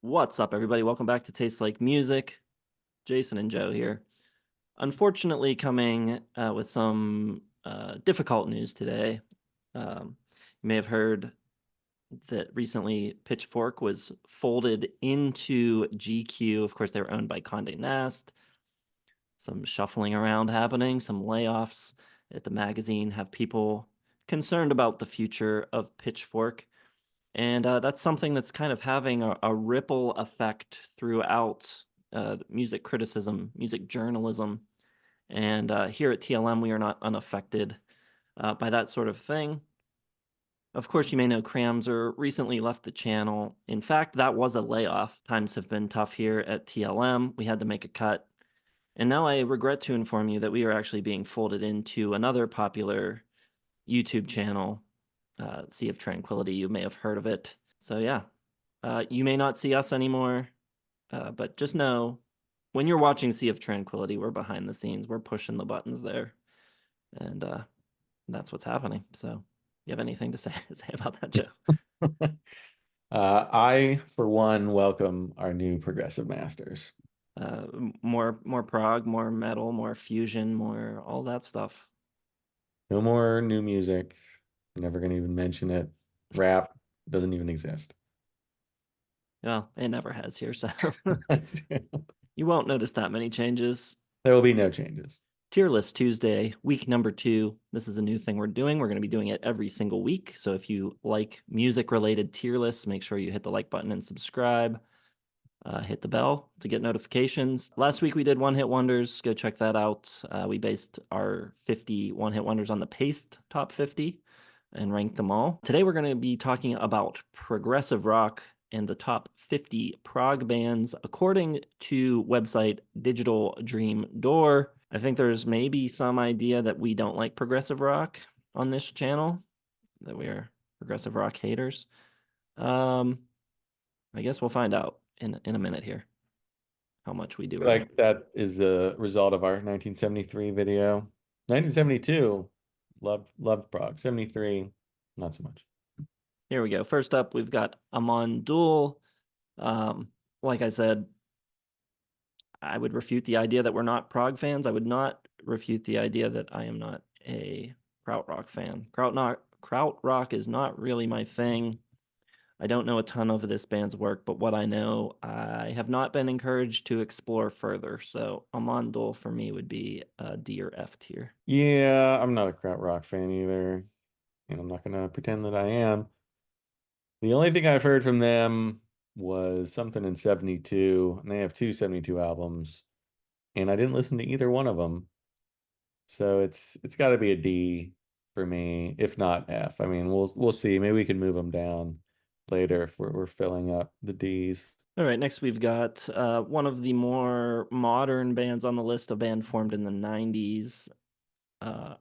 What's up, everybody? Welcome back to Taste Like Music. Jason and Joe here. Unfortunately, coming with some difficult news today. You may have heard that recently Pitchfork was folded into GQ. Of course, they were owned by Condé Nast. Some shuffling around happening, some layoffs at the magazine have people concerned about the future of Pitchfork. And that's something that's kind of having a ripple effect throughout music criticism, music journalism. And here at TLM, we are not unaffected by that sort of thing. Of course, you may know Kramzer recently left the channel. In fact, that was a layoff. Times have been tough here at TLM. We had to make a cut. And now I regret to inform you that we are actually being folded into another popular YouTube channel, Sea of Tranquility. You may have heard of it. So yeah, you may not see us anymore, but just know when you're watching Sea of Tranquility, we're behind the scenes. We're pushing the buttons there, and that's what's happening. So, you have anything to say about that, Joe? I, for one, welcome our new progressive masters. More prog, more metal, more fusion, more all that stuff. No more new music. Never gonna even mention it. Rap doesn't even exist. Well, it never has here, so That's true. you won't notice that many changes. There will be no changes. Tier List Tuesday, week number 2. This is a new thing we're doing. We're going to be doing it every single week. So if you like music-related tier lists, make sure you hit the like button and subscribe. Hit the bell to get notifications. Last week we did one-hit wonders. Go check that out. We based our 50 one-hit wonders on the Paste Top 50 and ranked them all. Today we're going to be talking about progressive rock and the top 50 prog bands according to website Digital Dream Door. I think there's maybe some idea that we don't like progressive rock on this channel, that we are progressive rock haters. I guess we'll find out in a minute here how much we do or don't. Like that is the result of our 1973 video. 1972, loved Prog. 73, not so much. Here we go. First up, we've got Amon Duel. Like I said, I would refute the idea that we're not prog fans. I would not refute the idea that I am not a krautrock fan. Krautrock is not really my thing. I don't know a ton of this band's work, but what I know, I have not been encouraged to explore further. So Amon Duel for me would be a D or F tier. Yeah, I'm not a krautrock fan either, and I'm not gonna pretend that I am. The only thing I've heard from them was something in 72, and they have two 72 albums, and I didn't listen to either one of them. So it's got to be a D for me, if not F. I mean, we'll see. Maybe we can move them down later if we're filling up the D's. All right, next we've got one of the more modern bands on the list, a band formed in the 90s, uh,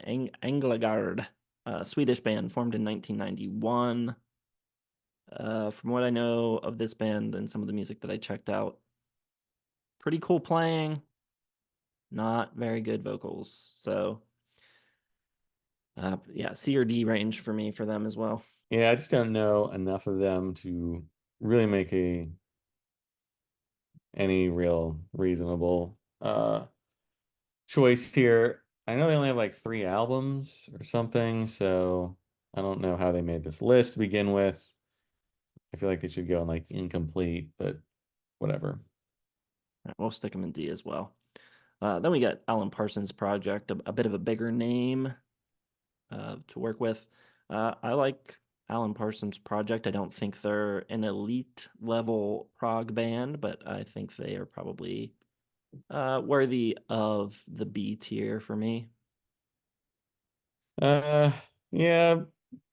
Engelgard, a Swedish band formed in 1991. From what I know of this band and some of the music that I checked out, pretty cool playing, not very good vocals. So, yeah, C or D range for me for them as well. Yeah, I just don't know enough of them to really make a any real reasonable choice here. I know they only have like three albums or something, so I don't know how they made this list to begin with. I feel like they should go in like incomplete, but whatever. Right, we'll stick them in D as well. Then we got Alan Parsons Project, a bit of a bigger name to work with. I like Alan Parsons Project. I don't think they're an elite level prog band, but I think they are probably worthy of the B tier for me. Uh, yeah,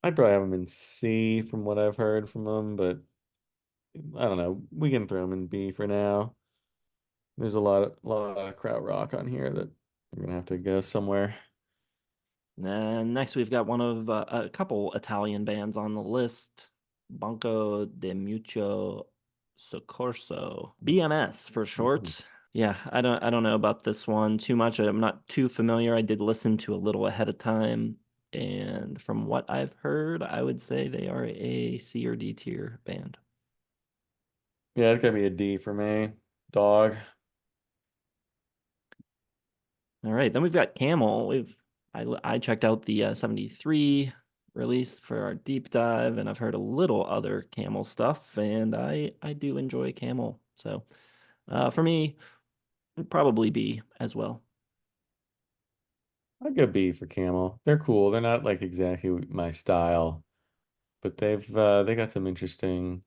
I'd probably have them in C from what I've heard from them, but I don't know. We can throw them in B for now. There's a lot of krautrock on here that we're gonna have to go somewhere. And next, we've got one of a couple Italian bands on the list, Banco de Mutuo Soccorso, BMS for Mhm. short. Yeah, I don't know about this one too much. I'm not too familiar. I did listen to a little ahead of time, and from what I've heard, I would say they are a C or D tier band. Yeah, it's gotta be a D for me. Dog. All right, then we've got Camel. I checked out the 73 release for our deep dive, and I've heard a little other Camel stuff, and I do enjoy Camel. So for me, probably B as well. I'd go B for Camel. They're cool. They're not like exactly my style, but they got some interesting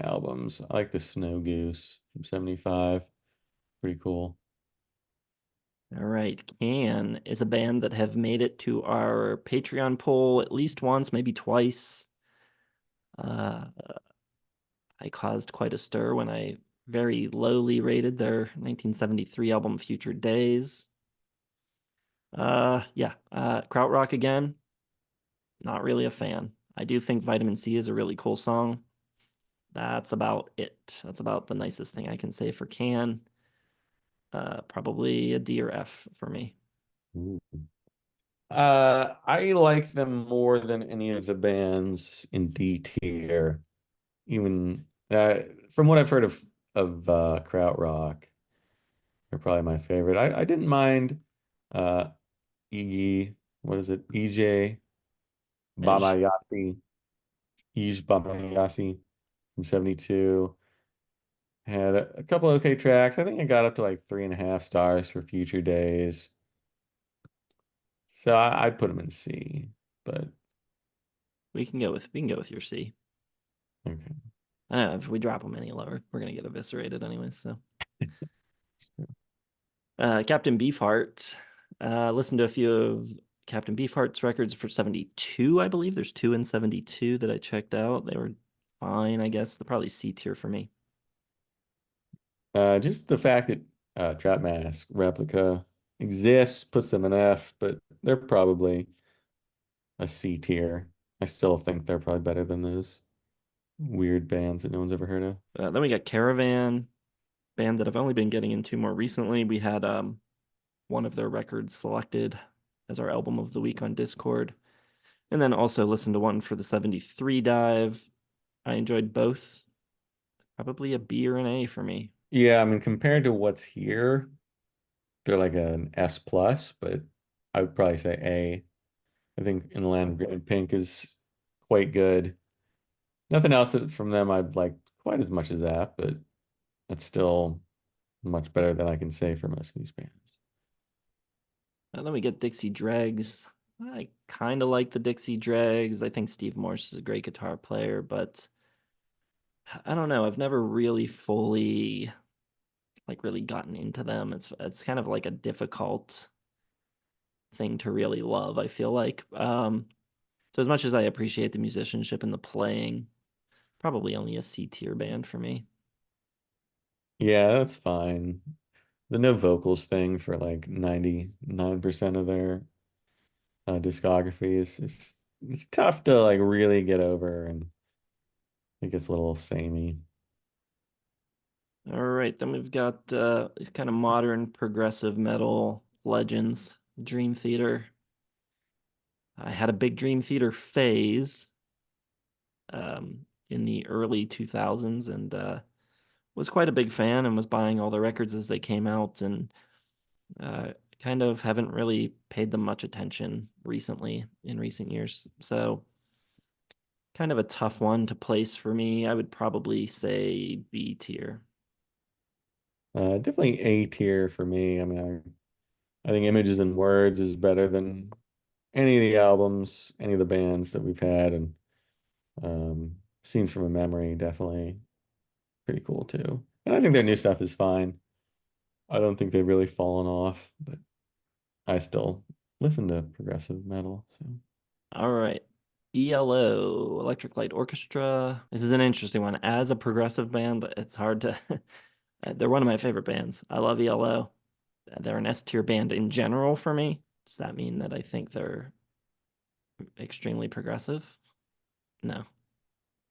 albums. I like the Snow Goose from 75. Pretty cool. All right, Can is a band that have made it to our Patreon poll at least once, maybe twice. Uh, I caused quite a stir when I very lowly rated their 1973 album Future Days. Yeah, Krautrock again, not really a fan. I do think Vitamin C is a really cool song. That's about it. That's about the nicest thing I can say for Can. Probably a D or F for me. Ooh. I like them more than any of the bands in D tier. Even from what I've heard of Krautrock, they're probably my favorite. I didn't mind uh Iggy, what is it? EJ Edge. Bamayasi, Ij Bamayasi from 72. Had a couple okay tracks. I think I got up to like 3.5 stars for Future Days. So I'd put them in C, but We can go with your C. okay. I don't know if we drop them any lower, we're gonna get eviscerated anyways. So, Captain Beefheart. Listened to a few of Captain Beefheart's records for 72, I believe. There's two in 72 that I checked out. They were fine, I guess. They're probably C tier for me. Just the fact that Trap Mask Replica exists puts them in F, but they're probably a C tier. I still think they're probably better than those weird bands that no one's ever heard of. Then we got Caravan, band that I've only been getting into more recently. We had one of their records selected as our album of the week on Discord. And then also listened to one for the 73 dive. I enjoyed both. Probably a B or an A for me. Yeah, I mean, compared to what's here, they're like an S plus, but I would probably say A. I think In the Land of Green and Pink is quite good. Nothing else from them I'd like quite as much as that, but it's still much better than I can say for most of these bands. And then we get Dixie Dregs. I kind of like the Dixie Dregs. I think Steve Morse is a great guitar player, but I don't know. I've never really fully really gotten into them. It's kind of like a difficult thing to really love, I feel like. So as much as I appreciate the musicianship and the playing, probably only a C tier band for me. Yeah, that's fine. The no vocals thing for like 99% of their discography is it's tough to like really get over, and it gets a little samey. All right, then we've got kind of modern progressive metal legends, Dream Theater. I had a big Dream Theater phase in the early 2000s and was quite a big fan and was buying all the records as they came out and uh, kind of haven't really paid them much attention recently in recent years. So kind of a tough one to place for me. I would probably say B tier. Definitely A tier for me. I mean, I think Images and Words is better than any of the albums, any of the bands that we've had, and Scenes from a Memory definitely pretty cool too. And I think their new stuff is fine. I don't think they've really fallen off, but I still listen to progressive metal. So All right. ELO, Electric Light Orchestra. This is an interesting one. As a progressive band, it's hard to. They're one of my favorite bands. I love ELO. They're an S tier band in general for me. Does that mean that I think they're extremely progressive? No.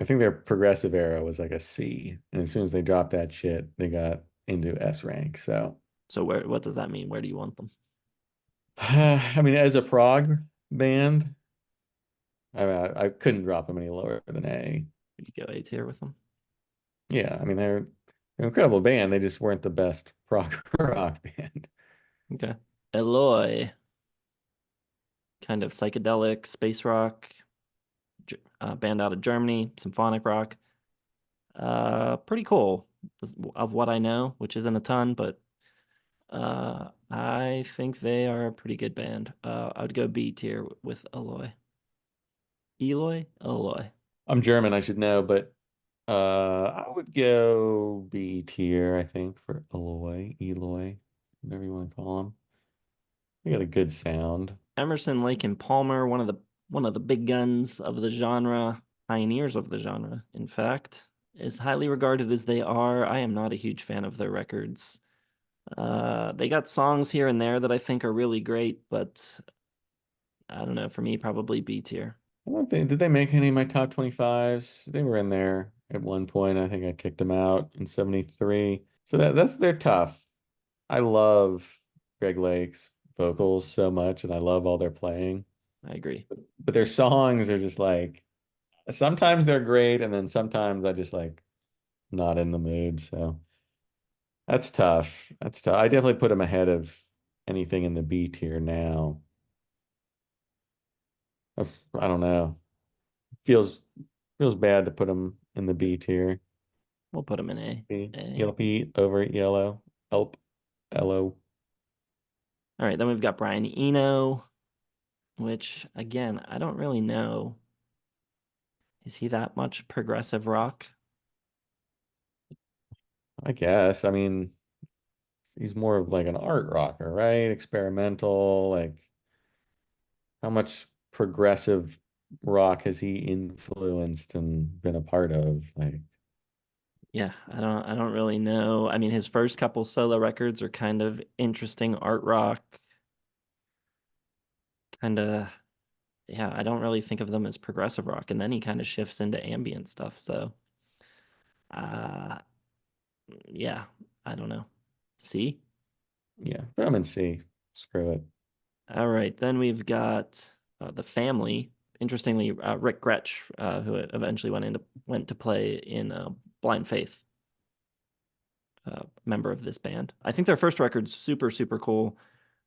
I think their progressive era was like a C, and as soon as they dropped that shit, they got into S rank. So So what does that mean? Where do you want them? I mean, as a prog band, I couldn't drop them any lower than A. Would you go A tier with them? Yeah, I mean they're an incredible band. They just weren't the best prog rock band. Okay. Eloy, kind of psychedelic space rock band out of Germany, symphonic rock. Pretty cool of what I know, which isn't a ton, but I think they are a pretty good band. I would go B tier with Eloy. Eloy? Eloy. I'm German, I should know, but I would go B tier, I think, for Eloy, whatever you want to call them. They got a good sound. Emerson, Lake and Palmer, one of the big guns of the genre, pioneers of the genre, in fact. As highly regarded as they are, I am not a huge fan of their records. They got songs here and there that I think are really great, but I don't know. For me, probably B tier. I don't think, did they make any of my top 25s? They were in there at one point. I think I kicked them out in 73. So they're tough. I love Greg Lake's vocals so much, and I love all their playing. I agree. But their songs are just like sometimes they're great, and then sometimes I just like not in the mood. So that's tough. That's tough. I definitely put them ahead of anything in the B tier now. I don't know. Feels feels bad to put them in the B tier. We'll put them in A. A. Yellow Pete over yellow. Help. Hello. All right, then we've got Brian Eno, which again, I don't really know. Is he that much progressive rock? I guess. I mean, he's more of like an art rocker, right? Experimental. Like, how much progressive rock has he influenced and been a part of? Like, Yeah, I don't really know. I mean, his first couple solo records are kind of interesting art rock, kind of yeah, I don't really think of them as progressive rock, and then he kind of shifts into ambient stuff. So, uh, yeah, I don't know. See? yeah, put him in C. Screw it. All right, then we've got the family. Interestingly, Rick Gretsch, who eventually went to play in Blind Faith, member of this band. I think their first record's super super cool.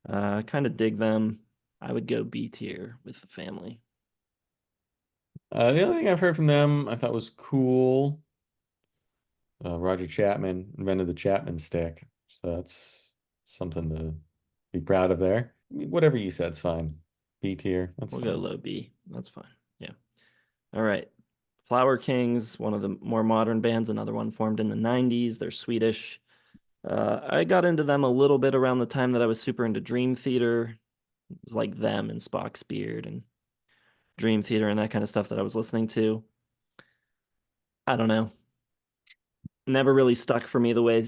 Kind of dig them. I would go B tier with the family. The other thing I've heard from them I thought was cool. Roger Chapman invented the Chapman stick. So that's something to be proud of there. I mean, whatever you said's fine. B tier, that's We'll go fine. low B. That's fine. Yeah. All right. Flower Kings, one of the more modern bands, another one formed in the 90s. They're Swedish. I got into them a little bit around the time that I was super into Dream Theater. It was like them and Spock's Beard and Dream Theater and that kind of stuff that I was listening to. I don't know. Never really stuck for me the way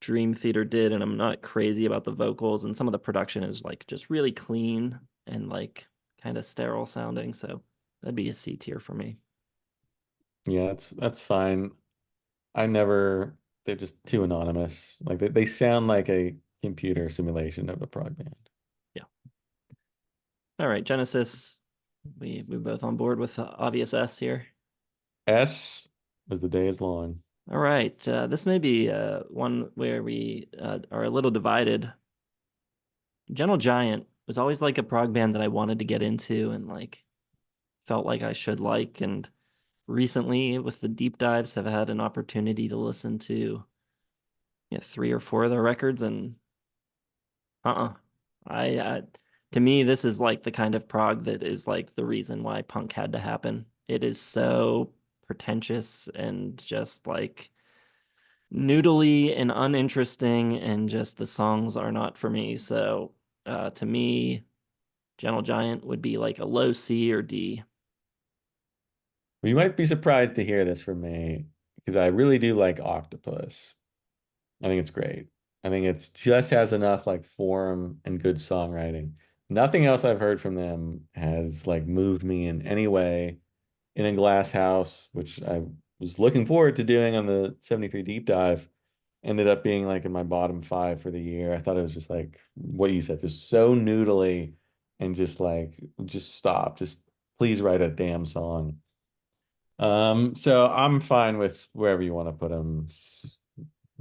Dream Theater did, and I'm not crazy about the vocals, and some of the production is like just really clean and like kind of sterile sounding. So that'd be a C tier for me. Yeah, that's fine. I never, they're just too anonymous. Like they sound like a computer simulation of a prog band. Yeah. All right, Genesis. We both on board with the obvious S here. S as the day is long. All right, this may be one where we are a little divided. Gentle Giant was always like a prog band that I wanted to get into and like felt like I should like. And recently, with the deep dives, have had an opportunity to listen to three or four of their records, and uh-uh. I to me, this is like the kind of prog that is like the reason why punk had to happen. It is so pretentious and just like noodly and uninteresting, and just the songs are not for me. So to me, Gentle Giant would be like a low C or D. You might be surprised to hear this from me because I really do like Octopus. I think it's great. I think it's just has enough like form and good songwriting. Nothing else I've heard from them has like moved me in any way. In a Glass House, which I was looking forward to doing on the 73 deep dive, ended up being like in my bottom five for the year. I thought it was just like what you said, just so noodly and just like, just stop. Just please write a damn song. So I'm fine with wherever you want to put them.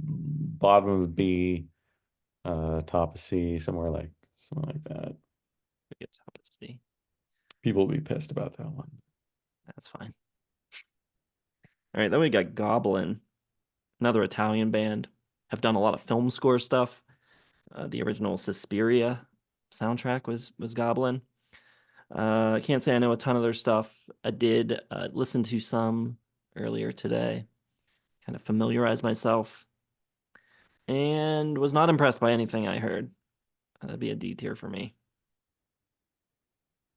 Bottom of B, top of C, somewhere like that. We get top of C. People will be pissed about that one. That's fine. All right, then we got Goblin, another Italian band. Have done a lot of film score stuff. The original Suspiria soundtrack was Goblin. I can't say I know a ton of their stuff. I did listen to some earlier today, kind of familiarize myself, and was not impressed by anything I heard. That'd be a D tier for me.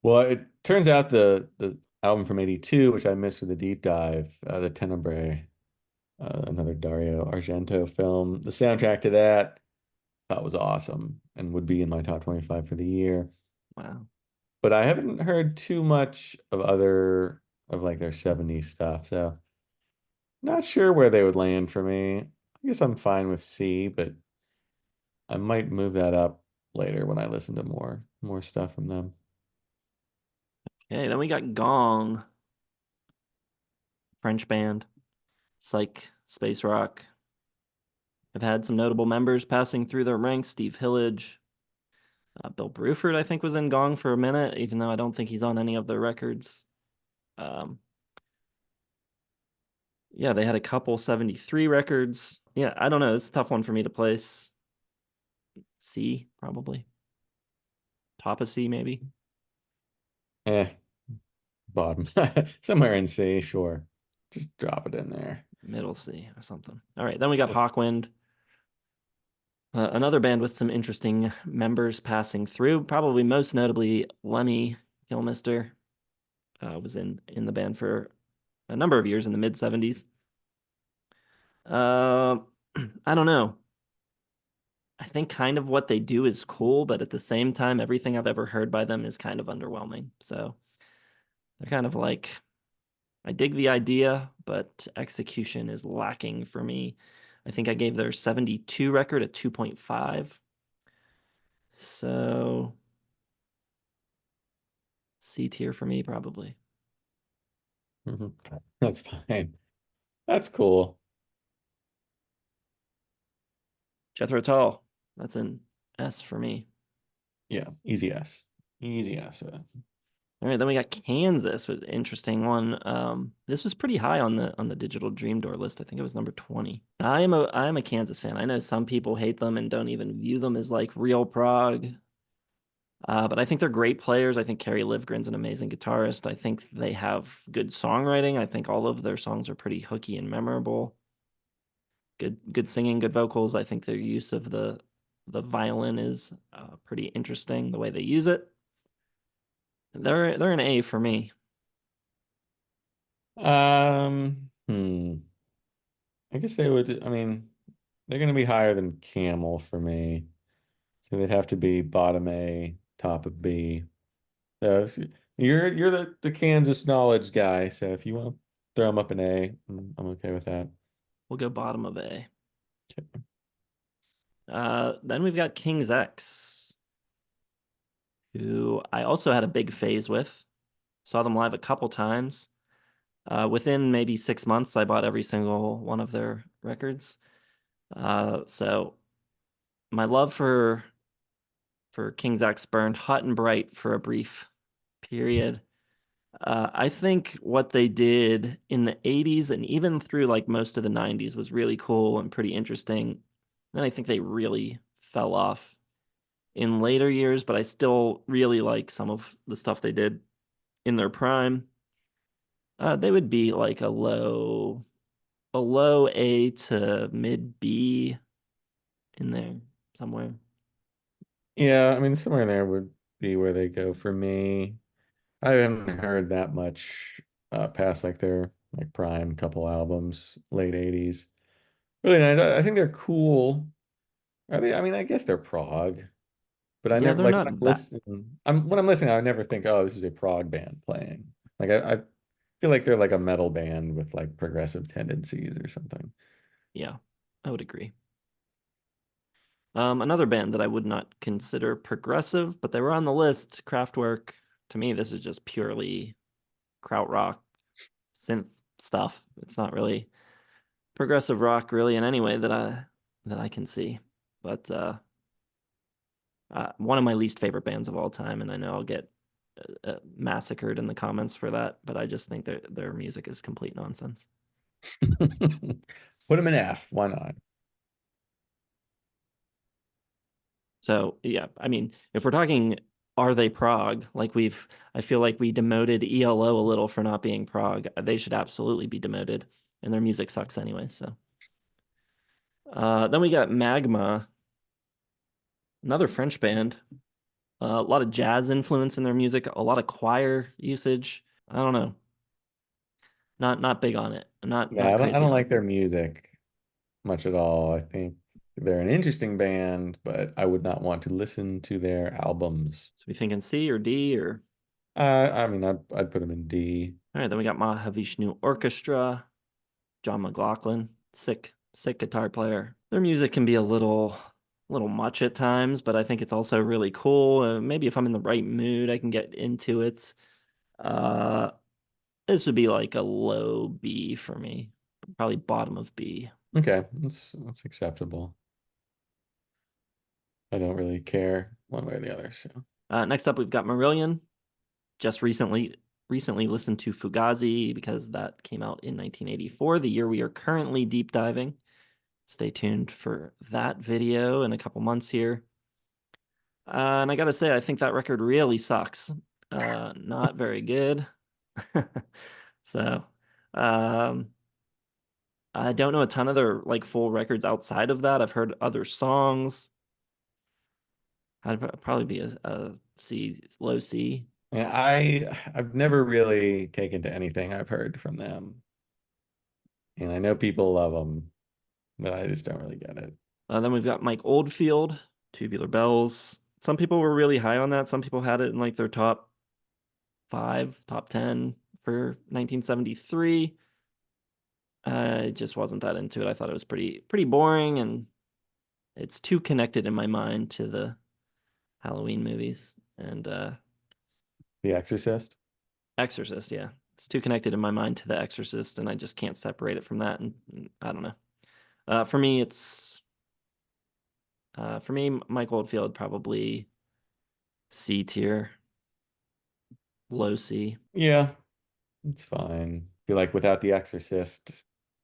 Well, it turns out the album from '82, which I missed with the deep dive, the Tenebrae, another Dario Argento film. The soundtrack to that I thought was awesome and would be in my top 25 for the year. Wow. But I haven't heard too much of other of like their '70s stuff, so not sure where they would land for me. I guess I'm fine with C, but I might move that up later when I listen to more stuff from them. Okay, then we got Gong, French band, psych, space rock. I've had some notable members passing through their ranks. Steve Hillage, Bill Bruford, I think, was in Gong for a minute, even though I don't think he's on any of their records. Um, yeah, they had a couple 73 records. Yeah, I don't know. It's a tough one for me to place. C, probably. Top of C, maybe. Eh, bottom. Somewhere in C, sure. Just drop it in there. Middle C or something. All right, then we got Hawkwind, another band with some interesting members passing through. Probably most notably, Lemmy Kilmister was in the band for a number of years in the mid 70s. Uh, I don't know. I think kind of what they do is cool, but at the same time, everything I've ever heard by them is kind of underwhelming. So they're kind of like, I dig the idea, but execution is lacking for me. I think I gave their 72 record a 2.5. So C tier for me, probably. Mhm. That's fine. That's cool. Jethro Tull, that's an S for me. Yeah, easy S. Easy S. All right, then we got Kansas, with an interesting one. This was pretty high on the Digital Dream Door list. I think it was number 20. I am a Kansas fan. I know some people hate them and don't even view them as like real prog. But I think they're great players. I think Kerry Livgren's an amazing guitarist. I think they have good songwriting. I think all of their songs are pretty hooky and memorable. Good singing, good vocals. I think their use of the violin is pretty interesting, the way they use it. They're an A for me. I guess they would, I mean, they're going to be higher than Camel for me. So they'd have to be bottom A, top of B. So if you're the Kansas knowledge guy, so if you want to throw them up an A, I'm okay with that. We'll go bottom of A. Then we've got King's X, who I also had a big phase with. Saw them live a couple times. Within maybe 6 months, I bought every single one of their records. So my love for King's X burned hot and bright for a brief period. I think what they did in the 80s and even through like most of the 90s was really cool and pretty interesting. Then I think they really fell off in later years, but I still really like some of the stuff they did in their prime. They would be like a low A to mid B in there somewhere. Yeah, I mean, somewhere in there would be where they go for me. I haven't heard that much past like their like prime couple albums, late '80s. Really nice. I think they're cool. Are they? I mean, I guess they're prog, but I Yeah, never they're like when I'm not that. listening. When I'm listening, I never think, oh, this is a prog band playing. Like I feel like they're like a metal band with like progressive tendencies or something. Yeah, I would agree. Another band that I would not consider progressive, but they were on the list, Kraftwerk. To me, this is just purely krautrock, synth stuff. It's not really progressive rock really in any way that I can see. But one of my least favorite bands of all time, and I know I'll get massacred in the comments for that, but I just think their music is complete nonsense. Put him in F. Why not? So yeah, I mean, if we're talking, are they prog? I feel like we demoted ELO a little for not being prog. They should absolutely be demoted, and their music sucks anyway. So then we got Magma, another French band. A lot of jazz influence in their music, a lot of choir usage. I don't know, not big on it. Yeah, Not I crazy don't on it. like their music much at all. I think they're an interesting band, but I would not want to listen to their albums. So we thinking C or D or I mean, I'd put them in D. all right. Then we got Mahavishnu Orchestra, John McLaughlin, sick guitar player. Their music can be little much at times, but I think it's also really cool. Maybe if I'm in the right mood, I can get into it. Uh, this would be like a low B for me, probably bottom of B. Okay, that's acceptable. I don't really care one way or the other. So Next up, we've got Marillion. Just recently listened to Fugazi because that came out in 1984, the year we are currently deep diving. Stay tuned for that video in a couple months here. And I gotta say, I think that record really sucks. Not very good. So, um, I don't know a ton of their like full records outside of that. I've heard other songs. I'd probably be a C, low C. yeah, I've never really taken to anything I've heard from them, and I know people love them, but I just don't really get it. Then we've got Mike Oldfield, Tubular Bells. Some people were really high on that. Some people had it in like their top five, top 10 for 1973. I just wasn't that into it. I thought it was pretty boring, and it's too connected in my mind to the Halloween movies and The Exorcist. Exorcist. Yeah, it's too connected in my mind to the Exorcist, and I just can't separate it from that. And I don't know. For me, Mike Oldfield probably C tier, low C. Yeah, it's fine. Feel like without The Exorcist,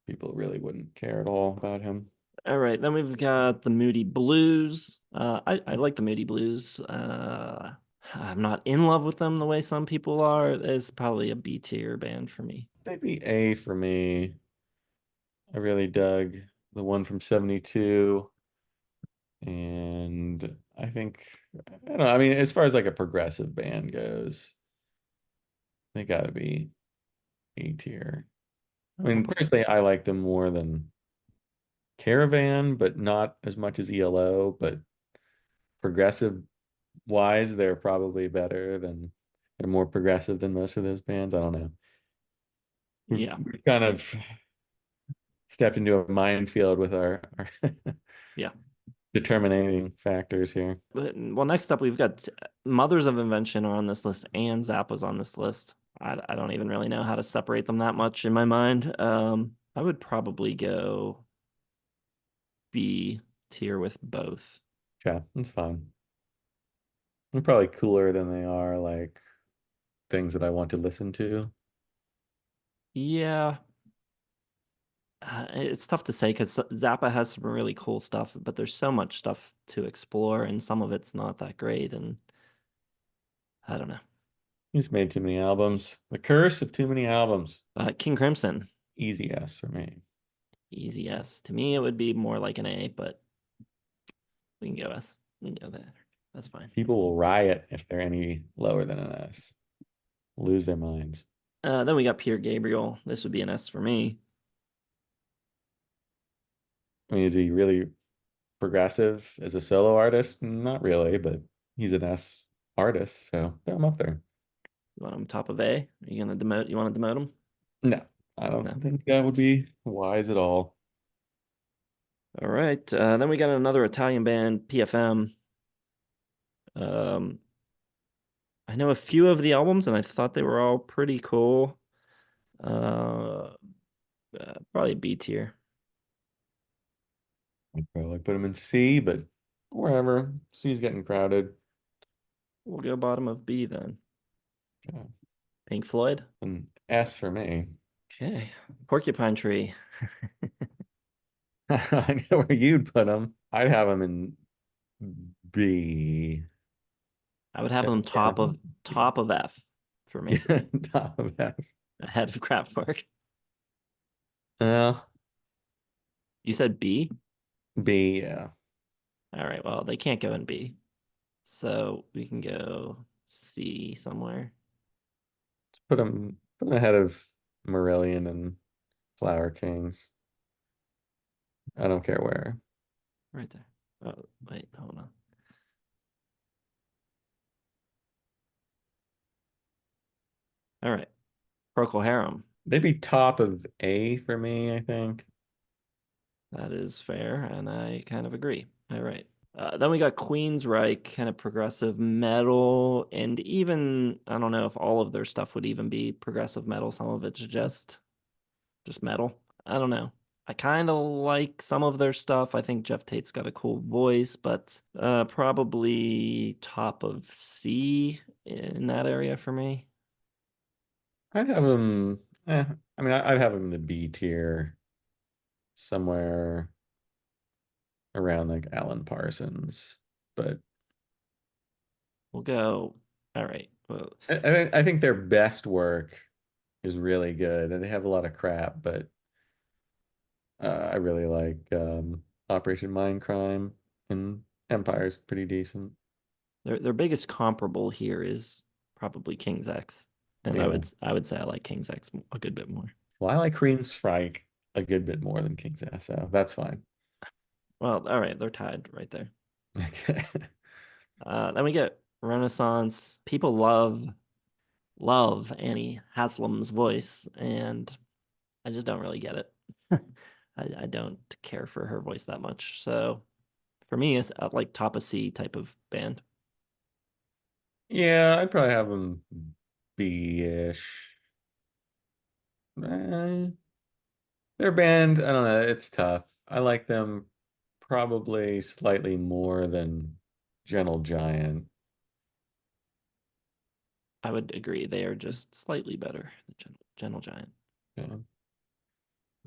people really wouldn't care at all about him. All right, then we've got the Moody Blues. I like the Moody Blues. I'm not in love with them the way some people are. It's probably a B tier band for me. They'd be A for me. I really dug the one from 72. And I think, I don't know, I mean, as far as like a progressive band goes, they gotta be A tier. I I'll mean, put, personally, I like them more than Caravan, but not as much as ELO. But progressive wise, they're probably better than they're more progressive than most of those bands. I don't know. yeah, We've kind of stepped into a minefield with our yeah. determining factors here. Well, next up we've got Mothers of Invention are on this list, and Zappa's on this list. I don't even really know how to separate them that much in my mind. I would probably go B tier with both. Okay, that's fine. They're probably cooler than they are like things that I want to listen to. Yeah, it's tough to say because Zappa has some really cool stuff, but there's so much stuff to explore, and some of it's not that great. And I don't know. He's made too many albums. The curse of too many albums. King Crimson, Easy S for me. easy S. To me, it would be more like an A, but we can go S. We can go there. That's fine. People will riot if they're any lower than an S. Lose their minds. Then we got Peter Gabriel. This would be an S for me. I mean, is he really progressive as a solo artist? Not really, but he's an S artist, so throw him up there. You want him top of A? Are you gonna demote? You want to demote him? No, I don't No. think that would be wise at all. All right. Then we got another Italian band, PFM. Um, I know a few of the albums, and I thought they were all pretty cool. Uh, Probably B tier. I'd probably put them in C, but wherever. C's getting crowded. We'll go bottom of B then. Yeah. Pink Floyd. An S for me. Okay. Porcupine Tree. I know where you'd put them. I'd have them in B. I would have F them or B. top of F for me, Yeah, top of F. ahead of Kraftwerk. Uh, You said B? B, yeah. All right, well, they can't go in B. So we can go C somewhere. Put them ahead of Marillion and Flower Kings. I don't care where. Right there. Oh, wait, hold on. All right. Procol Harum. Maybe top of A for me, I think. That is fair, and I kind of agree. All right. Then we got Queensryche, kind of progressive metal, and even I don't know if all of their stuff would even be progressive metal. Some of it's just metal. I don't know. I kind of like some of their stuff. I think Jeff Tate's got a cool voice, but probably top of C in that area for me. I'd have him, I mean, I'd have him in the B tier somewhere around like Alan Parsons. But We'll go. All right. Well, I think their best work is really good, and they have a lot of crap. But I really like Operation Mindcrime, and Empire's pretty decent. their biggest comparable here is probably King's X, and Yeah. I would say I like King's X a good bit more. Well, I like Queenstrike a good bit more than King's Ass, so that's fine. Well, all right, they're tied right there. Okay. Then we get Renaissance. People love Annie Haslam's voice, and I just don't really get it. I don't care for her voice that much. So for me, it's like top of C type of band. Yeah, I'd probably have them B-ish. Eh, their band, I don't know, it's tough. I like them probably slightly more than Gentle Giant. I would agree. They are just slightly better than Gentle Giant. Yeah.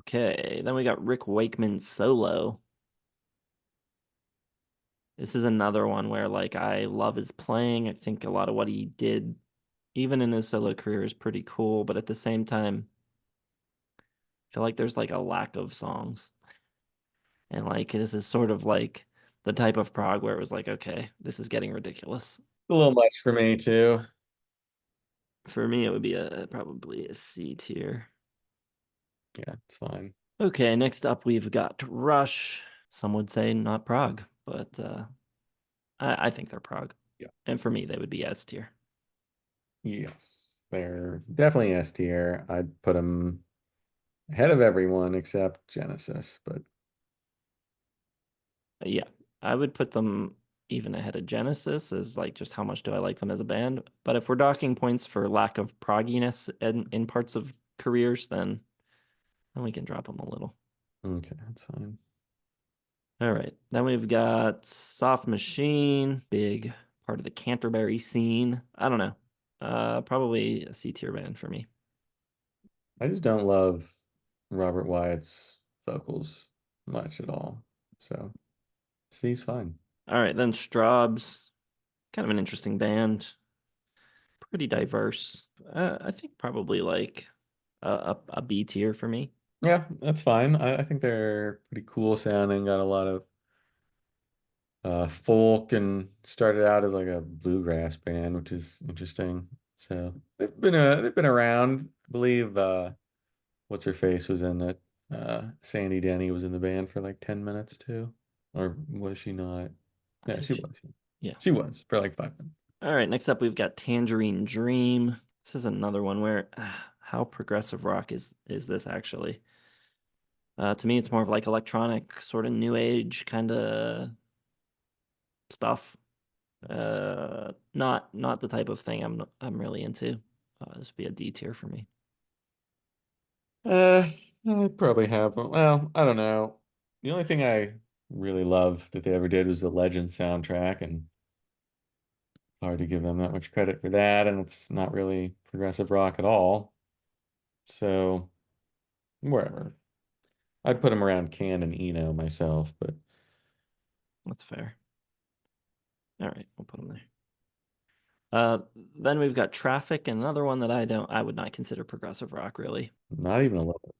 Okay, then we got Rick Wakeman solo. This is another one where like I love his playing. I think a lot of what he did, even in his solo career, is pretty cool. But at the same time, I feel like there's like a lack of songs. And like this is sort of like the type of prog where it was like, okay, this is getting ridiculous. A little much for me too. For me, it would be a probably a C tier. Yeah, it's fine. Okay, next up we've got Rush. Some would say not Prague, but I think they're Prague. Yeah. And for me, they would be S tier. Yes. They're definitely S tier. I'd put them ahead of everyone except Genesis, but Yeah, I would put them even ahead of Genesis as like just how much do I like them as a band. But if we're docking points for lack of progginess in parts of careers, then we can drop them a little. okay, that's fine. All right. Then we've got Soft Machine, big part of the Canterbury scene. I don't know. Probably a C tier band for me. I just don't love Robert Wyatt's vocals much at all. So C's fine. All right, then Straubs, kind of an interesting band, pretty diverse. I think probably like a B tier for me. Yeah, that's fine. I think they're pretty cool sounding. Got a lot of folk and started out as like a bluegrass band, which is interesting. So they've been around. I believe what's her face was in it. Sandy Denny was in the band for like 10 minutes too. Or was she not? I Yeah, think she she, was. yeah. She was for like 5 minutes. All right, next up we've got Tangerine Dream. This is another one where how progressive rock is this actually? To me, it's more of like electronic, sort of new age kind of stuff. Not the type of thing I'm really into. This would be a D tier for me. Uh, I probably have. Well, I don't know. The only thing I really love that they ever did was the Legend soundtrack, and it's hard to give them that much credit for that, and it's not really progressive rock at all. So, wherever. I'd put them around Can and Eno myself, but That's fair. All right, we'll put them there. Uh, then we've got Traffic, another one that I would not consider progressive rock really. not even a little.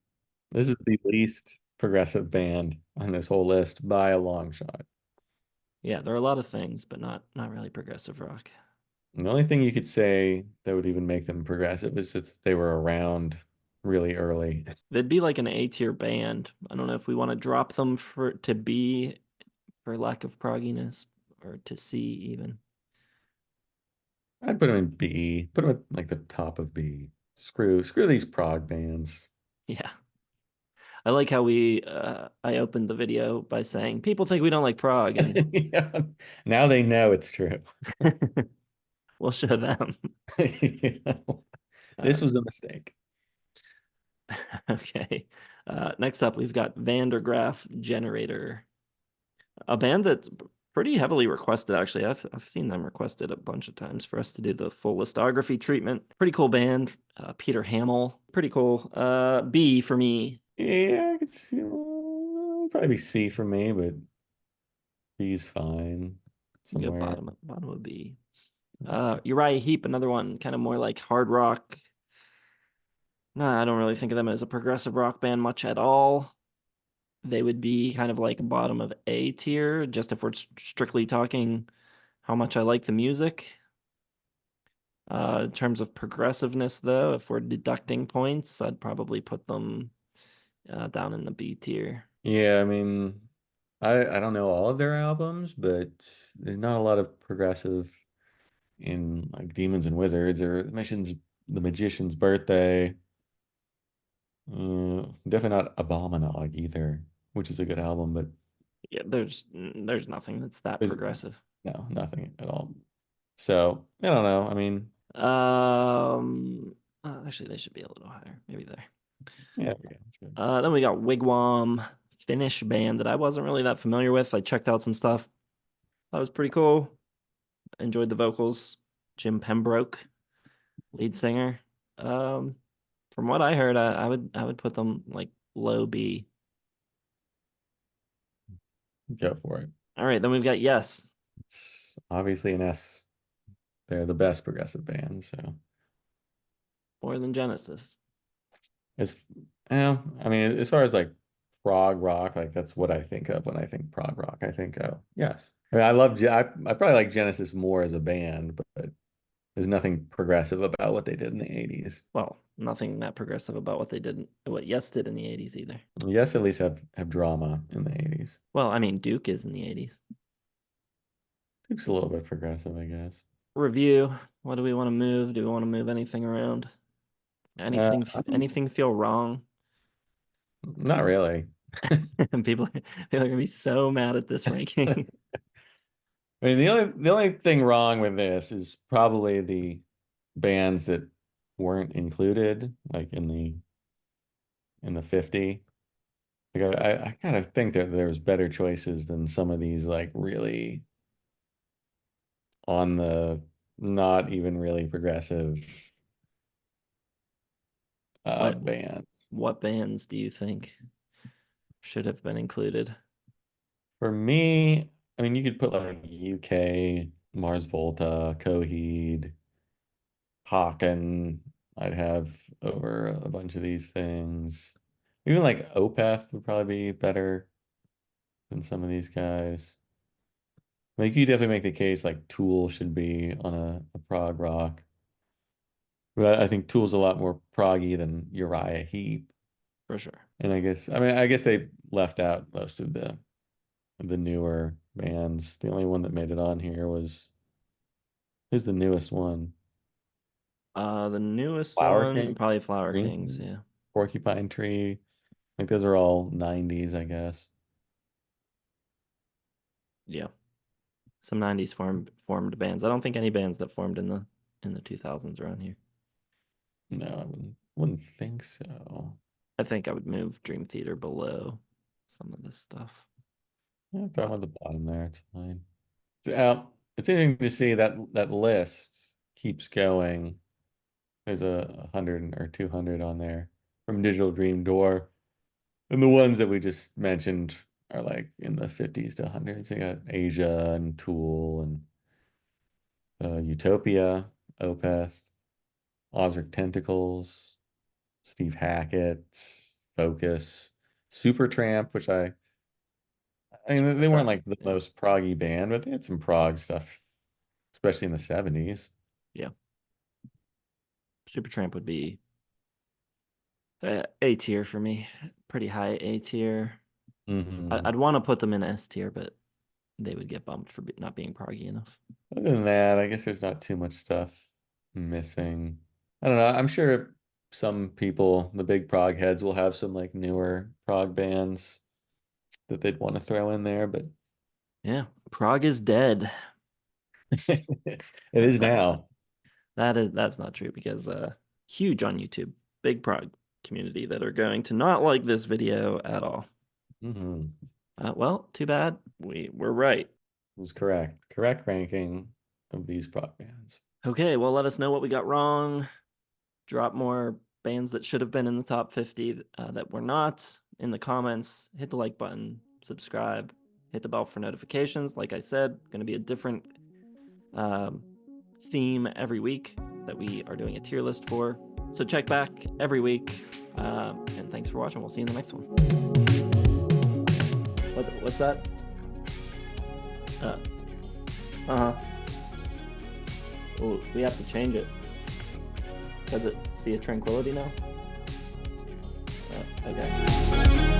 This is the least progressive band on this whole list by a long shot. Yeah, there are a lot of things, but not really progressive rock. And the only thing you could say that would even make them progressive is that they were around really early. They'd be like an A tier band. I don't know if we want to drop them for to B for lack of progginess or to C even. I'd put them in B, put them at like the top of B. Screw these prog bands. Yeah. I like how I opened the video by saying people think we don't like prog and Yeah. Now they know it's true. we'll show them. You know, Uh, this was a mistake. okay. Next up, we've got Vandergraaf Generator, a band that's pretty heavily requested. Actually, I've seen them requested a bunch of times for us to do the full listography treatment. Pretty cool band. Peter Hamill, pretty cool. B for me. Yeah, I could see, probably be C for me, but B's fine Go somewhere. bottom of B. Uriah Heep, another one, kind of more like hard rock. No, I don't really think of them as a progressive rock band much at all. They would be kind of like bottom of A tier, just if we're strictly talking how much I like the music. In terms of progressiveness, though, if we're deducting points, I'd probably put them down in the B tier. Yeah, I mean, I don't know all of their albums, but there's not a lot of progressive in like Demons and Wizards or The Magician's Birthday. Definitely not Abominog either, which is a good album, but Yeah, there's nothing that's that there's progressive. no, nothing at all. So I don't know. I mean, Actually, they should be a little higher. Maybe there. yeah, that's good. Then we got Wigwam, Finnish band that I wasn't really that familiar with. I checked out some stuff. That was pretty cool. Enjoyed the vocals. Jim Pembroke, lead singer. Um, from what I heard, I would put them like low B. Go for it. All right, then we've got Yes, It's obviously an S. They're the best progressive band, so more than Genesis. it's yeah. I mean, as far as like prog rock, like that's what I think of when I think prog rock. I think, oh, yes. I mean, I probably like Genesis more as a band, but there's nothing progressive about what they did in the 80s. Well, nothing that progressive about what Yes did in the 80s either. Yes, at least have drama in the 80s. Well, I mean, Duke is in the 80s. It's a little bit progressive, I guess. Review. What do we want to move? Do we want to move anything around? Uh, Anything feel wrong? Not really. And people are gonna be so mad at this ranking. I mean, the only thing wrong with this is probably the bands that weren't included, like in the 50. Like I kind of think that there was better choices than some of these like really on the not even really progressive what bands. what bands do you think should have been included? For me, I mean, you could put like UK, Mars Volta, Coheed, Hawken. I'd have over a bunch of these things. Even like Opeth would probably be better than some of these guys. Like you definitely make the case like Tool should be on a prog rock. But I think Tool's a lot more proggy than Uriah Heep. For sure. And I guess they left out most of the newer bands. The only one that made it on here who's the newest one? The newest Flower one, King, probably Flower Green Kings, Tea? yeah. Porcupine Tree. Like those are all 90s, I guess. Yeah. Some 90s formed bands. I don't think any bands that formed in the 2000s are on here. No, I wouldn't think so. I think I would move Dream Theater below some of this stuff. Yeah, throw them at the bottom there. It's fine. It's interesting to see that that list keeps going. There's a 100 or 200 on there from Digital Dream Door. And the ones that we just mentioned are like in the 50s to 100s. They got Asia and Tool and Utopia, Opeth, Ozric Tentacles, Steve Hackett, Focus, Supertramp, which I mean, they weren't like the Yeah. most proggy band, but they had some prog stuff, especially in the 70s. Yeah. Supertramp would be A tier for me. Pretty high A tier. Hmm. I'd want to put them in S tier, but they would get bumped for not being proggy enough. Other than that, I guess there's not too much stuff missing. I don't know. I'm sure some people, the big prog heads, will have some like newer prog bands that they'd want to throw in there, but Yeah, Prog is dead. it is now. That's not true because huge on YouTube, big Prog community that are going to not like this video at all. Hmm. Well, too bad. We're right. Is correct. Correct ranking of these prog bands. Okay, well, let us know what we got wrong. Drop more bands that should have been in the top 50 that were not in the comments. Hit the like button, subscribe, hit the bell for notifications. Like I said, going to be a different theme every week that we are doing a tier list for. So check back every week. And thanks for watching. We'll see you in the next one. What's that? Uh-huh. Oh, we have to change it. Does it see a tranquility now? Okay.